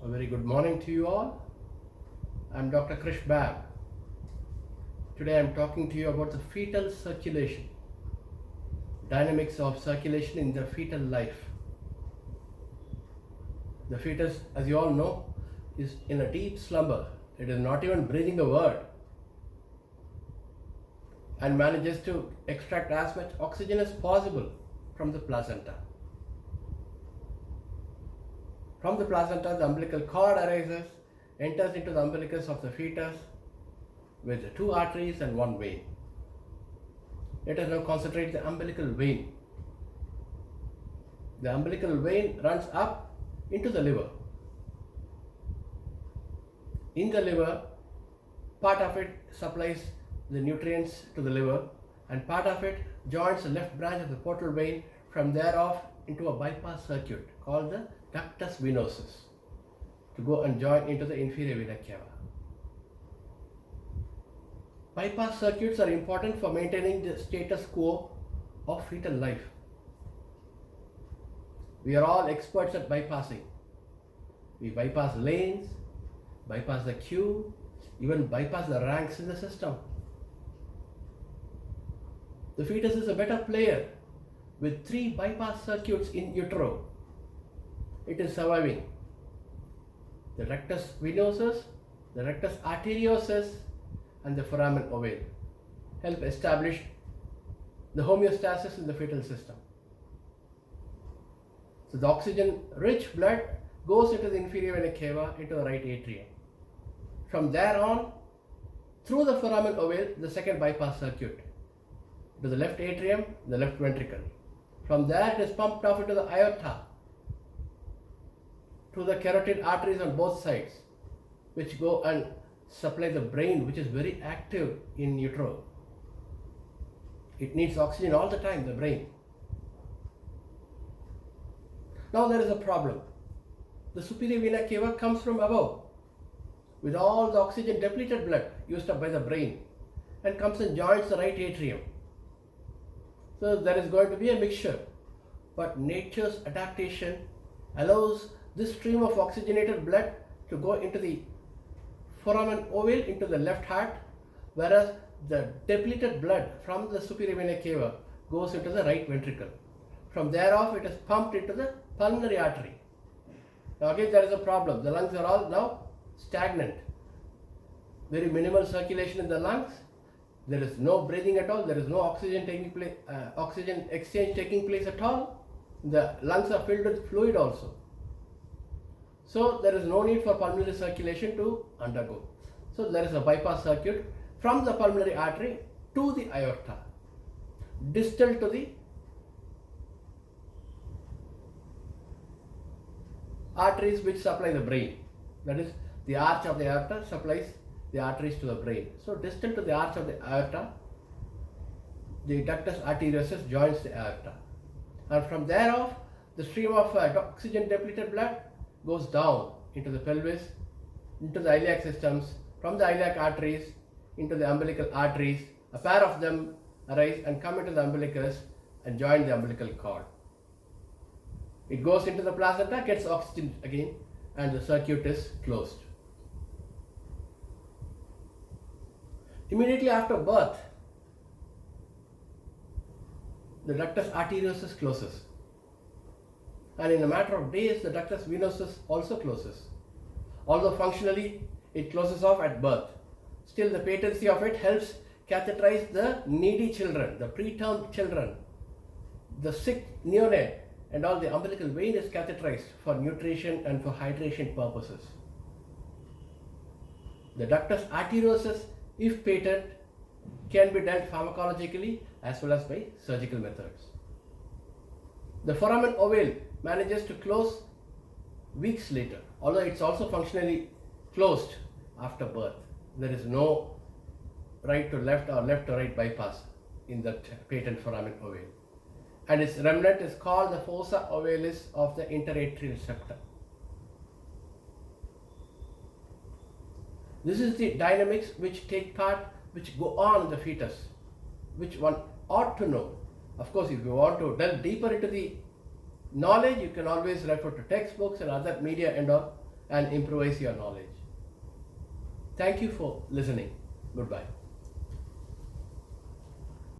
A very good morning to you all. I'm Dr. Krish Bab. Today I'm talking to you about the fetal circulation, dynamics of circulation in the fetal life. The fetus, as you all know, is in a deep slumber. It is not even breathing a word and manages to extract as much oxygen as possible from the placenta. From the placenta, the umbilical cord arises, enters into the umbilicus of the fetus with 2 arteries and 1 vein. Let us now concentrate the umbilical vein. The umbilical vein runs up into the liver. In the liver, part of it supplies the nutrients to the liver and part of it joins the left branch of the portal vein, from there off into a bypass circuit called the ductus venosus to go and join into the inferior vena cava. Bypass circuits are important for maintaining the status quo of fetal life. We are all experts at bypassing. We bypass lanes, bypass the queue, even bypass the ranks in the system. The fetus is a better player with 3 bypass circuits in utero. It is surviving. The rectus venosus, the rectus arteriosus, and the foramen ovale help establish the homeostasis in the fetal system. So the oxygen-rich blood goes into the inferior vena cava, into the right atrium. From there on, through the foramen ovale, the second bypass circuit, to the left atrium, the left ventricle. From there, it is pumped off into the aorta, to the carotid arteries on both sides, which go and supply the brain, which is very active in utero. It needs oxygen all the time, the brain. Now there is a problem. The superior vena cava comes from above with all the oxygen depleted blood used up by the brain and comes and joins the right atrium. So there is going to be a mixture, but nature's adaptation allows this stream of oxygenated blood to go into the foramen ovale, into the left heart, whereas the depleted blood from the superior vena cava goes into the right ventricle. From there off, it is pumped into the pulmonary artery. Now again, there is a problem. The lungs are all now stagnant. Very minimal circulation in the lungs. There is no breathing at all. There is no oxygen exchange taking place at all. The lungs are filled with fluid also. So there is no need for pulmonary circulation to undergo. So there is a bypass circuit from the pulmonary artery to the aorta, distal to the arteries which supply the brain. That is, the arch of the aorta supplies the arteries to the brain. So distal to the arch of the aorta, the ductus arteriosus joins the aorta. And from there off, the stream of oxygen depleted blood goes down into the pelvis, into the iliac systems, from the iliac arteries into the umbilical arteries. A pair of them arise and come into the umbilicus and join the umbilical cord. It goes into the placenta, gets oxygen again, and the circuit is closed. Immediately after birth, the ductus arteriosus closes. And in a matter of days, the ductus venosus also closes. Although functionally it closes off at birth, still the patency of it helps catheterize the needy children, the preterm children, the sick neonate, and all. The umbilical vein is catheterized for nutrition and for hydration purposes. The ductus arteriosus, if patent, can be dealt pharmacologically as well as by surgical methods. The foramen ovale manages to close weeks later, although it's also functionally closed after birth. There is no right to left or left to right bypass in that patent foramen ovale. And its remnant is called the fossa ovalis of the interatrial septum. This is the dynamics which take part, which go on in the fetus, which one ought to know. Of course, if you want to delve deeper into the knowledge, you can always refer to textbooks and other media and all. and improvise your knowledge. Thank you for listening. Goodbye.